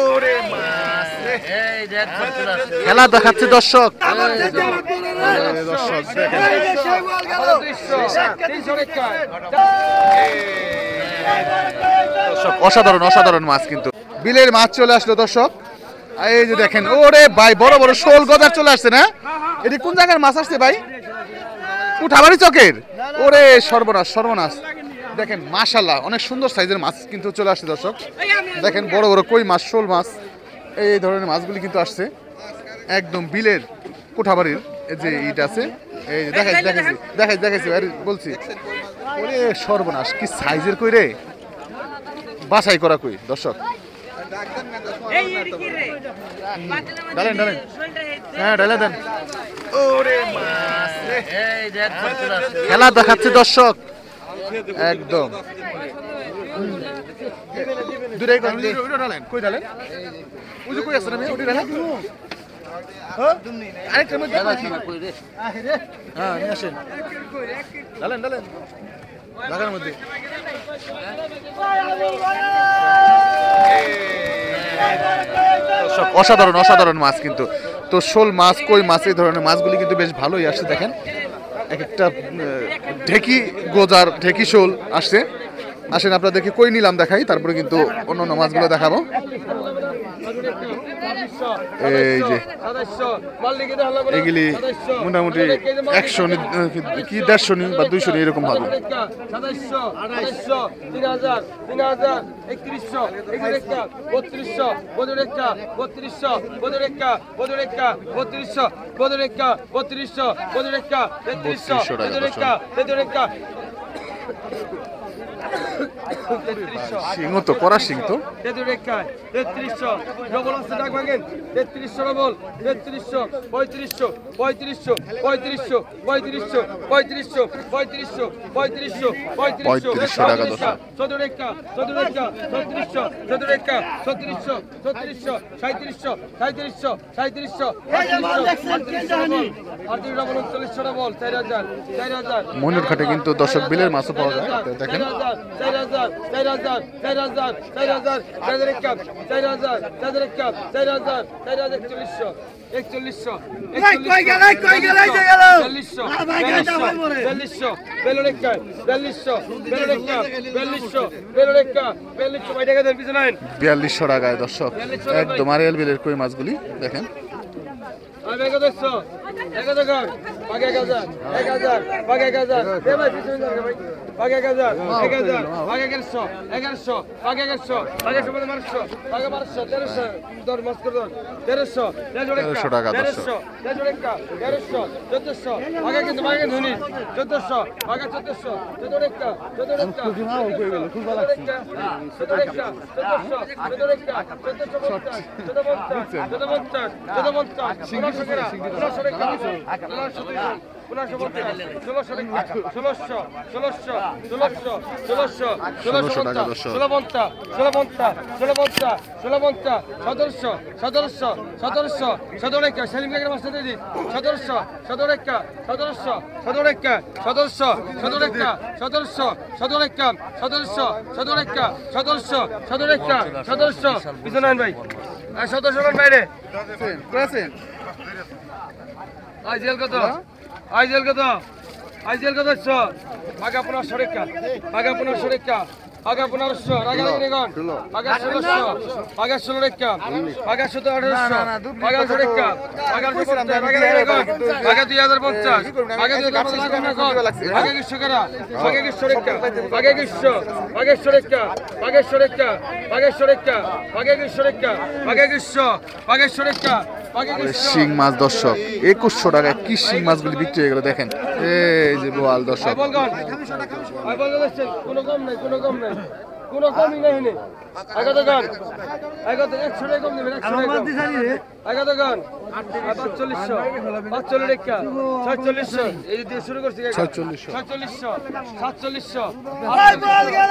ওরে মাছ রে, খেলা দেখাচ্ছে দর্শক। দর্শক অসাধারণ অসাধারণ মাছ, কিন্তু বিলের মাছ চলে আসলো দর্শক। এই যে দেখেন, ওরে ভাই বড় বড় শোল গজার চলে আসছে না? এটি কোন জায়গার মাছ আসছে ভাই? উঠাবাড়ি চকের। ওরে সর্বনাশ সর্বনাশ, দেখেন মাশাআল্লাহ অনেক সুন্দর সাইজের মাছ কিন্তু চলে আসছে দর্শক। দেখেন বড় বড় কই মাছ, শোল মাছ, এই ধরনের মাছগুলি কিন্তু আসছে একদম বিলের কোঠাবাড়ির যে ইট আছে। এই দেখাইছি বলছি। ওরে সর্বনাশ, কি সাইজের কই রে, বাছাই করা কই দর্শক। ডালেন হ্যাঁ ডালে দেন। ওরে মাছ রে, খেলা দেখাচ্ছে দর্শক একদম। দুটাই ডালেন, কই ডালেন? ওই যে কই আছে না ওই ডালেন। আরেকটা মধ্যে হ্যাঁ নিয়ে আসেন, ডালেন লাগার মধ্যে। অসাধারণ অসাধারণ মাছ কিন্তু। তো শোল মাছ, কই মাছ, এই ধরনের মাছগুলি কিন্তু বেশ ভালোই আসছে। দেখেন এক একটা ঢেকি গোজার, ঢেকি শোল আসছে। আসেন আপনাদেরকে কই নিলাম দেখাই, তারপরে কিন্তু অন্য অন্য মাছগুলো দেখাবো। এই যে এগুলি মোটামুটি 100 কি 150 বা 200 এরকম হবে। সিংহ তো করা সিংহ তো 3300 ডবল আছে ডাক ভাঙেন 3300 ডবল 3300 3500 3500 3500 3500 3500 3500 3500 3500 টাকা দশা 14 রেখা 3600 14 রেখা 3600 3700 3700 3700 3700 আর দুই ডবল 3900 ডবল 4000 4000 মনুর ঘাটে কিন্তু দর্শক বিলের মাছও পাওয়া যায়। দেখেন 4000 4000 4000 4000 4000 কাপ 4000 4000 কাপ 4000 4100 4100 কই গেল 4200 বেলরেকা 4200 ভাই টাকা দেন পিছনে 4200 টাকায় দর্শক একদম আরিয়াল বিলের কই মাছগুলি দেখেন। আমি কত দেখছো 1000 আগে 1000 1000 আগে 1000 দে ভাই পিছনে যান ভাই আগে 1000 1000 আগে 1100 1100 আগে 1100 আগে 1200 আগে 1200 1300 দর মাস করে 1300 1300 টাকা 1300 1300 1400 আগে কিন্তু আগে ধুনি 1400 আগে 1400 1400 1400 খুব না হয়ে গেল খুব ভালো লাগছে 1400 ভাই বাইরে আইজেল কত আইজেল কত আইজেল কত আগা 1500 টাকা আগা 1500 টাকা আগা 1500 আগা নিগন আগা 1600 আগা 16 টাকা আগা 17 1800 আগা 18 টাকা আগা 17 আগা নিগন আগা 2050 আগা 2050 আগা 100 টাকা আগা 100 টাকা আগা 100 আগা 100 টাকা আগা 100 টাকা আগা 100 টাকা আগা 100 টাকা আগা 100 আগা 100 টাকা শিং মাছ দর্শক 2100 টাকায় কি শিং মাছগুলি বিক্রি হয়ে গেল দেখেন। এই যে বোয়াল দর্শক কোনো কম নাই কোনো কম নাই কোনো কমই নাই নে আগা দোকান আগা তো 100 টাকা কম নেবেন 100 টাকা আগা দোকান 4500 45 টাকা 4600 এই দিয়ে শুরু করছি 4600 4700 ভাই বল গেল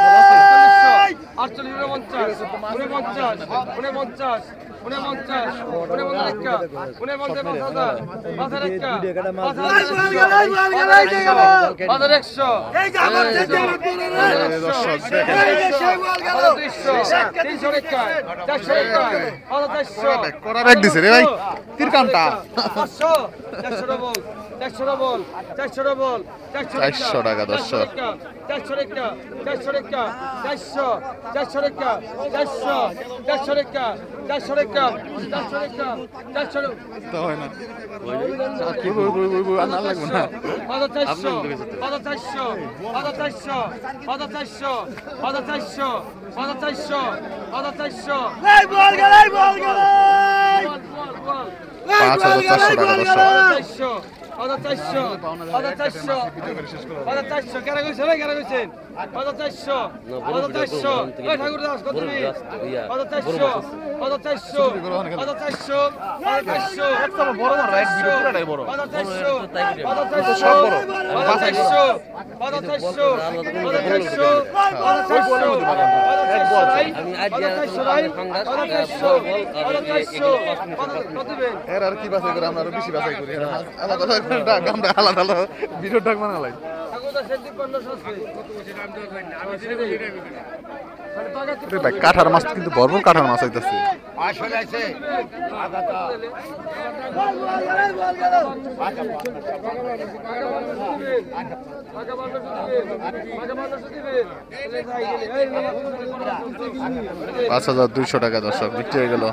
করা ব্যাগ দিছে রে ভাই তীর কামটা 400 টাকা দর্শক 400 টাকা 400 টাকা 400 400 টাকা 400 400 টাকা 400 টাকা 400 টাকা 400 তো হয় না আর না লাগবে না 400 400 400 400 400 400 এই বল গেল 5400 টাকা দর্শক 400 কেন কইছেন কেন কইছেন 400 ঠাকুর দাস কত দিবি 400 বড় বড় রাইট ভিডিও পুরোটাই বড় এর আর কি বাছাই করে আমরা আরো বেশি বাছাই করি আলাদা আলাদা আমরা আলাদা আলাদা ভিডিও ডাক বানালাই কাঠার মাছ কিন্তু ভরপুর কাঠার মাছ হইতেছে পাঁচ 5200 টাকা দর্শক বিক্রি হয়ে গেল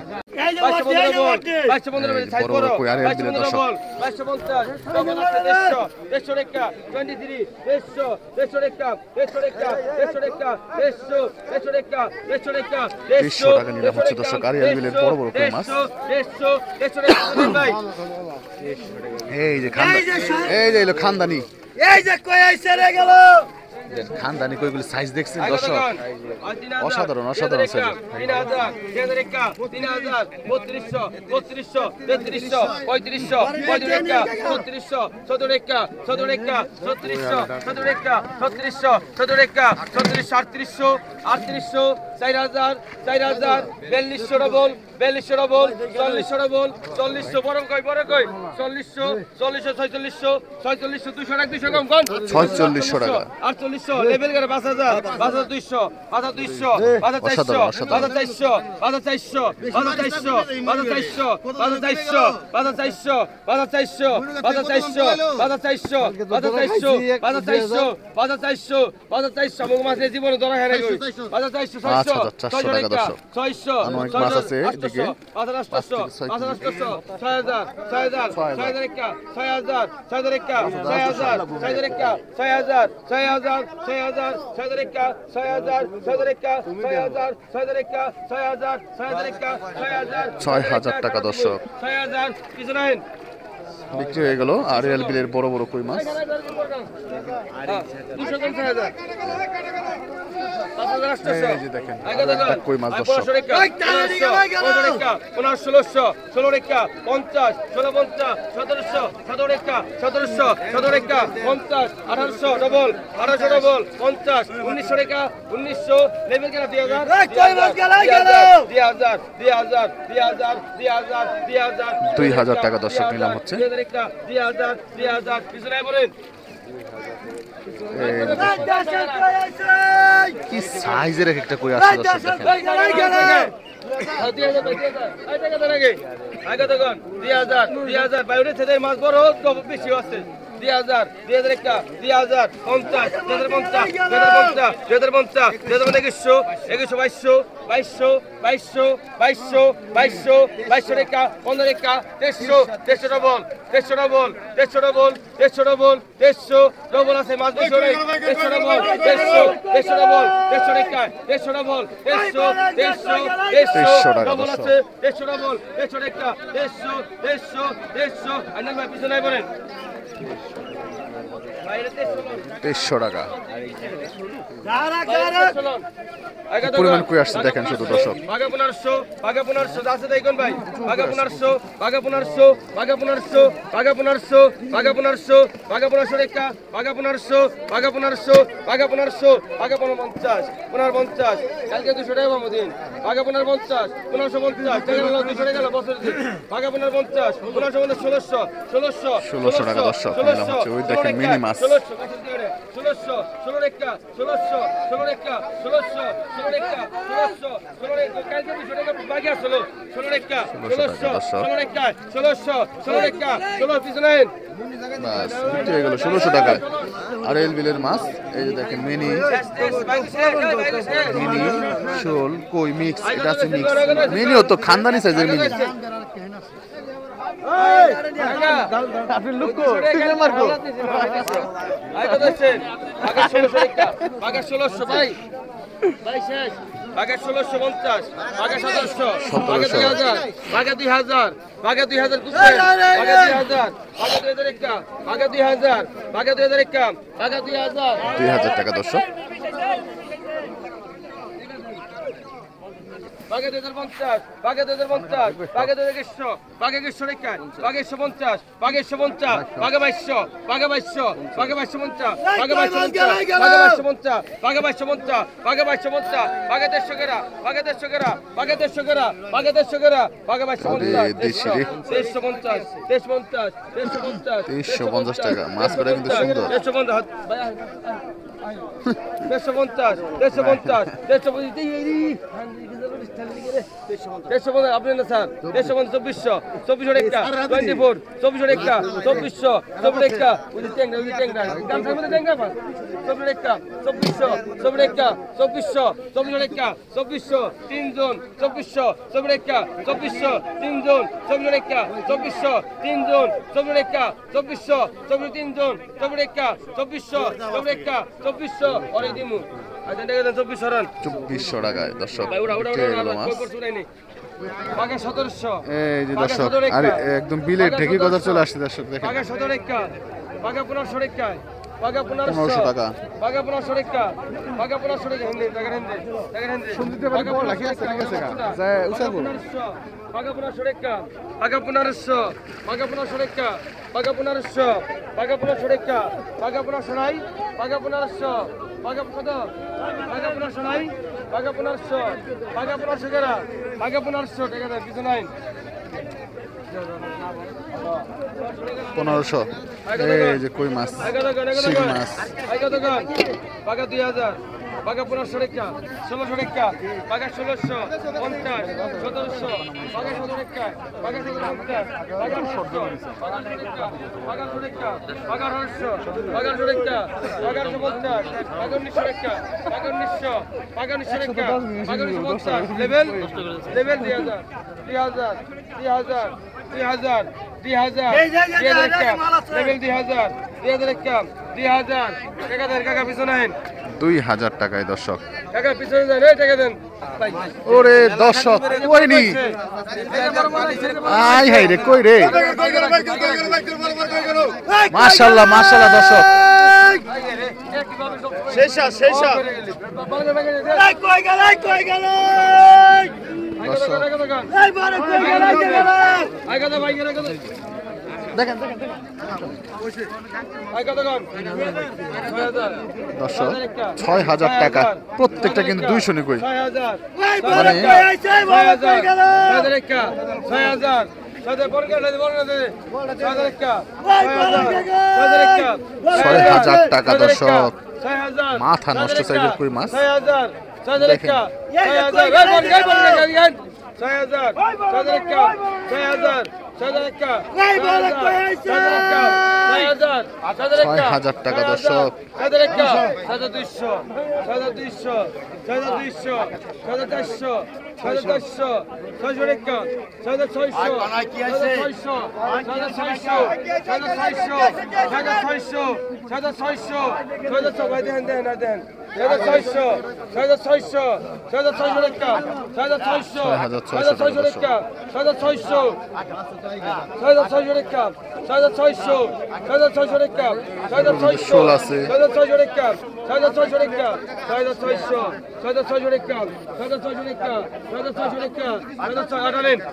এই যে খানদানি এই যে কই আইছে রে গেল খানদানি কইগুলো সাইজ দেখছেন দর্শক অসাধারণ অসাধারণ সাইজ 4600 টাকা লেভেল করে 5000 5200 5200 5400 5400 5400 5400 5400 5400 5400 মুখ মাছের জীবনে ধরা হেরে গই 5400 5400 টাকা দর্শক 600 অনেক মাছ আছে এদিকে 5800 6000 6000 6000 একা 6000 6000 একা 6000 6000 একা 6000 6000 6000 6000 একা 6000 6000 একা 6000 6000 একা 6000 6000 একা 6000 টাকা দর্শক 6000 কিছু নাই বিক্রি হয়ে গেল আরিয়াল বিলের বড় বড় কই মাছ 200 কম 6000 এই যে দেখেন একটা কই মাছ দর্শক 2000 টাকা দর্শক নিলাম হচ্ছে কি সাইজের একটা কই আসছে দর্শক দেখেন 2000 বাইরে থেকে মাছ বড় বেশি আছে 2000 2001 2000 50 2050 2050 2050 2100 2200 2200 2200 2200 রেখা 15 রেখা 150 double 150 double 150 double 150 double 150 double আছে মাছ বেশি নেই 150 ডবল 150 ডবল 150 রেখা 150 ডবল 150 ডবল আছে 150 ডবল 150 রেখা 150 আইনাল ভাই পিছনে বলেন 2300 টাকা। যারা যারা পরিমাণ কই আসছে দেখেন শুধু দর্শক। বাঘা 1500 আছে দেখুন ভাই। বাঘা 1500 বাঘা 1500 বাঘা 1500 বাঘা 1500 বাঘা 1500 বাঘা 1500 রেখা বাঘা 1500 বাঘা 1500 বাঘা 1500 বাঘা 50 50 কালকে 200 টাকা বামদিন বাঘা 50 1550 টাকা গেল 200 টাকা গেল বছর দিন বাঘা 50 1550 1600 টাকা দর্শক নিলাম হচ্ছে। ওই দেখেন মিনি মাছ 16 রেখা 16 রেখা 16 রেখা 16 রেখা কালকে 200 টাকা বাকি আসলো 16 রেখা 16 রেখা 16 রেখা 16 পিছনে বাস উঠে গেল 1600 টাকায়। আর এল বিলের মাছ এই যে দেখেন মিনি শোল কই মিক্স, এটা আছে মিক্স মিনিও তো খানদানি সাইজের মিনি। আপনি লুক কো টিকে মারবো আই কত আছে বাঘা 1600 রেখা বাঘা 1600 ভাই ভাই শেষ বাঘা 1650 বাঘা 1700 বাঘা 2000 বাঘা 2000 বাঘা 2000 কুছে বাঘা 2000 বাঘা 2000 রেখা বাঘা 2000 বাঘা 2000 রেখা বাঘা 2000 2000 টাকা দর্শক। বাঘা 2050 বাঘা 2050 বাঘা 2100 বাঘা 2100 রেখা বাঘা 150 বাঘা 150 বাঘা 2200 বাঘা 2200 বাঘা 2250 বাঘা 2250 বাঘা 2250 বাঘা 2250 বাঘা 150 করা বাঘা 150 করা বাঘা 150 করা বাঘা 150 করা বাঘা 2250 350 350 টাকা মাছ করে কিন্তু সুন্দর। 350 আপনি না স্যার 2400 রেখা 24 24 রেখা 2400 রেখা ওই ট্যাংরা গান থাকবে ট্যাংরা 24 রেখা 2400 রেখা 2400 রেখা 2400 তিন জন 2400 রেখা 2400 তিন জন 24 রেখা 2400 তিন জন 24 রেখা 2400 তিন জন 24 রেখা 2400 রেখা 2400 অরে দিমু আজ টাকা দেন 2400 রান 2400 টাকায় দর্শক ভাই ওরা উঠে গেল মাছ। বাঘা 1700 এই যে দর্শক আর একদম বিলের ঢেকি কথা চলে আসছে দর্শক দেখেন। বাঘা 17 রেখা বাঘা 1500 রেখা বাঘা 1500 টাকা। বাঘা 1500 রেখা বাঘা 1500 রেখা হিন্দে টাকা হিন্দে শুনতে পারি বল রাখি আছে ঠিক আছে যায় উসাবো বাঘা 1500 রেখা বাঘা 1500 বাঘা 1500 রেখা বাঘা 1500 বাঘা 1500 রেখা বাঘা 1500 নাই বাঘা 1500 বাঘা কত বাঘা 1500 নাই বাঘা 1500 বাঘা 1500 করা বাঘা 1500 টাকা দেন কিছু নাই 1500 এই যে কই মাছ শিং মাছ বাঘা 2000 বাঘা 1500 রেখা 1600 রেখা বাঘা 1600 50 1700 বাঘা 17 রেখা বাঘা 1750 বাঘা 1800 বাঘা 1800 রেখা বাঘা 1800 রেখা বাঘা 1800 বাঘা 1800 রেখা বাঘা 1850 বাঘা 1900 রেখা বাঘা 1900 বাঘা 1900 রেখা বাঘা 1950 লেভেল 2000 লেভেল 2000 টাকা দেন কাকা পিছনে 2000 টাকায় দর্শক। কাকা পিছনে যান এই টাকা দেন ওরে দর্শক কই নি আই হাই রে কই রে মাশাআল্লাহ মাশাআল্লাহ দর্শক শেষা এই কই গেল দর্শক এই বারে কই গেল আই কথা ভাই গেল কথা দেখেন আই কথা কোন দর্শক 6000 টাকা প্রত্যেকটা কিন্তু 200 নি কই 6000 এই বারে কই আইছে বারে কই গেল 6000 সাদে বর্গা দে 6000 টাকা দর্শক 6000 মাথা নষ্ট সাইজের কই মাছ 6000 6000 রেখা 6000 টাকা দর্শক 6000 6,600 6,600 6,600 টাকা 6,600 6,600 টাকা 6,600 6,600 টাকা 6,600 6,600 টাকা 6,600 শোল আছে। 6,600 টাকা 6,600 টাকা 6,600 6,600 টাকা 6,600 টাকা 6,600 টাকা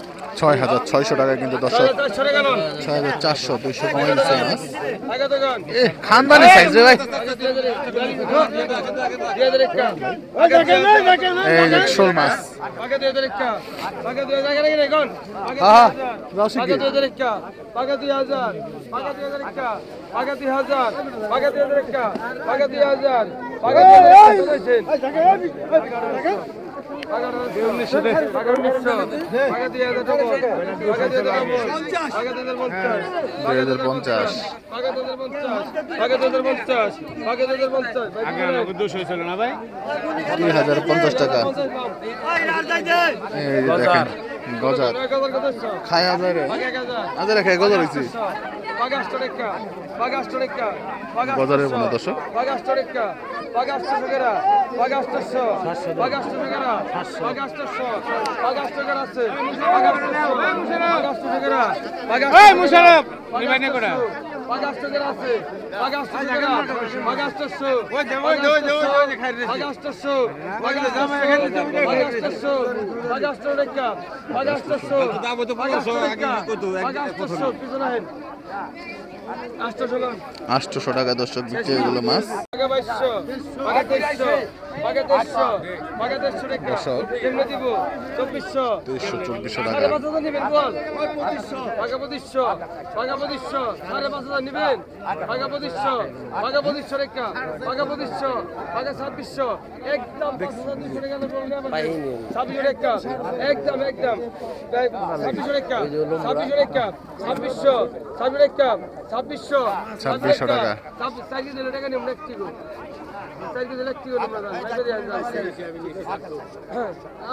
6,600 6,600 টাকা কিন্তু দর্শক 6,400 টাকা গেল 6,400 200 কমে গেছে মাছ টাকা তো গেল এ খানদানি সাইজ রে ভাই এই যে শোল মাছ পাকা 2,000 টাকা পাকা 2,000 টাকা নাকি এখন হ্যাঁ রসিক পাকা 2,000 টাকা পাকা 2,000 পাকা 2,000 টাকা পাকা 2,000 পাকা 2,000 টাকা পাকা 2,000 পাকা 2,000 2,050 টাকা এই যে দেখেন গজার খায় আজারে আজারে খায় গজার হইছে গজারের বনা দর্শক আটশো টাকা দর্শক দিচ্ছে এগুলো মাছ দর্শক 200-2400 টাকা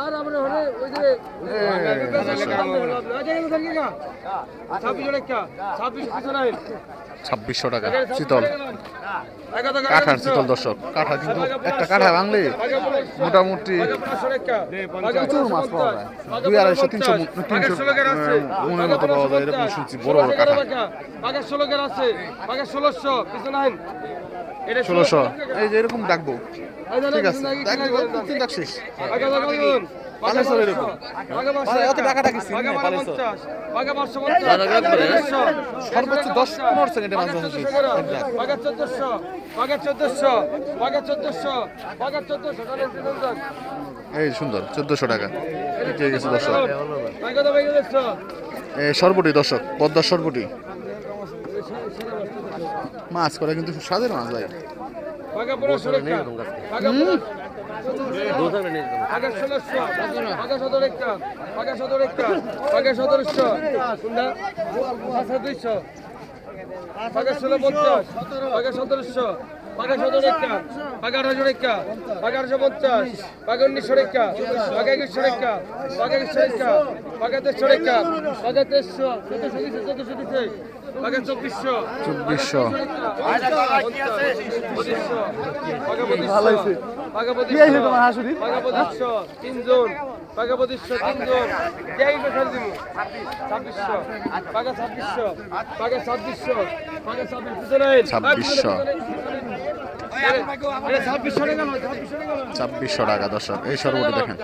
আর আমরা হলে ওই যে 2600 টাকা শীতল কাঠার শীতল দর্শক কাঠা কিন্তু একটা কাঠা ভাঙলে মোটামুটি প্রচুর মাছ পাওয়া যায় 200-300 মনের মতো পাওয়া যায় এরকম শুনছি বড় বড় কাঠা 1600 এই যে এরকম ডাকবো ঠিক আছে ডাকছিস সর্বোচ্চ 10-15 সেকেন্ডে মাছ এই সুন্দর 1400 টাকা ঠিক আছে দর্শক সরবটি দর্শক পদ্মার সরবটি মাছ করে কিন্তু স্বাদের মাছ ভাই তিনজন পাকা 2500 পাকা 2600 টাকা দর্শক এই সরবটি দেখেন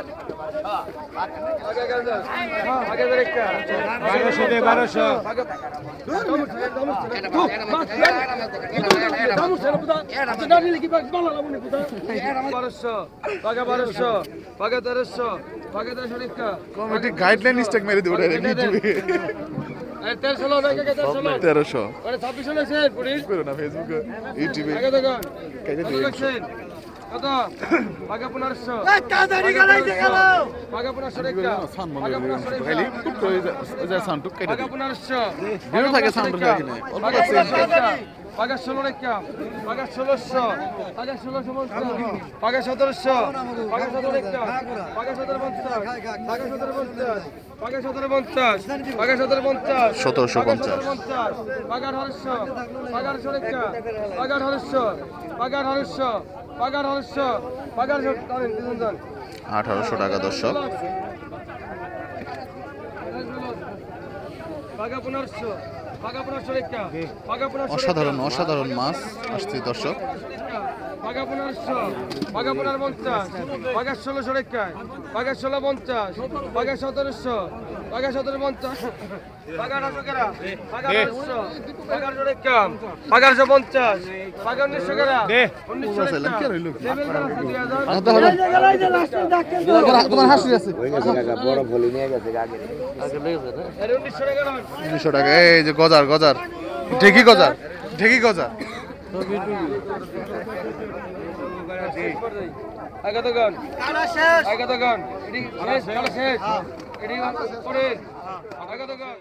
কমিটি গাইডলাইন স্টেক মেরে দিবে 1300 না ফেসবুকে ইউটিউবে কত পাকা 1500 কাদারি গালাইতে গেল পাকা 1500 টাকা পাকা 1500 টাকা পাকা 1500 ভিডিও থাকে সাউন্ড লাগে না পাকা 16 টাকা পাকা 1600 পাকা 1650 পাকা 1700 পাকা 17 টাকা পাকা 1750 পাকা 1750 পাকা 1750 পাকা 1750 1750 পাকা 1800 পাকা 1800 টাকা পাকা 1800 পাকা 1800 পাকা 1800 পাকা 1800 টাকা দর্শক। পাকা 1500 পাকা 1500 রেখা পাকা 1500 অসাধারণ অসাধারণ মাছ আসছে দর্শক। পাকা 1500 পাকা 1550 পাকা 1600 রেখা পাকা 1650 পাকা 1700 পাকা 1750 পাকা 1800 কেরা পাকা 1800 পাকা 1800 রেখা পাকা 1850 পাকা 1900 কেরা 1900 রেখা তোমার হাসি আছে বড় ভলি নিয়ে গেছে আগে 1900 টাকা 200 টাকা। এই যে গজার গজার ঢেকি গজার ঢেকি গজার। আগত গান আগত গান এডি শেষ শেষ এডি পরে আগত গান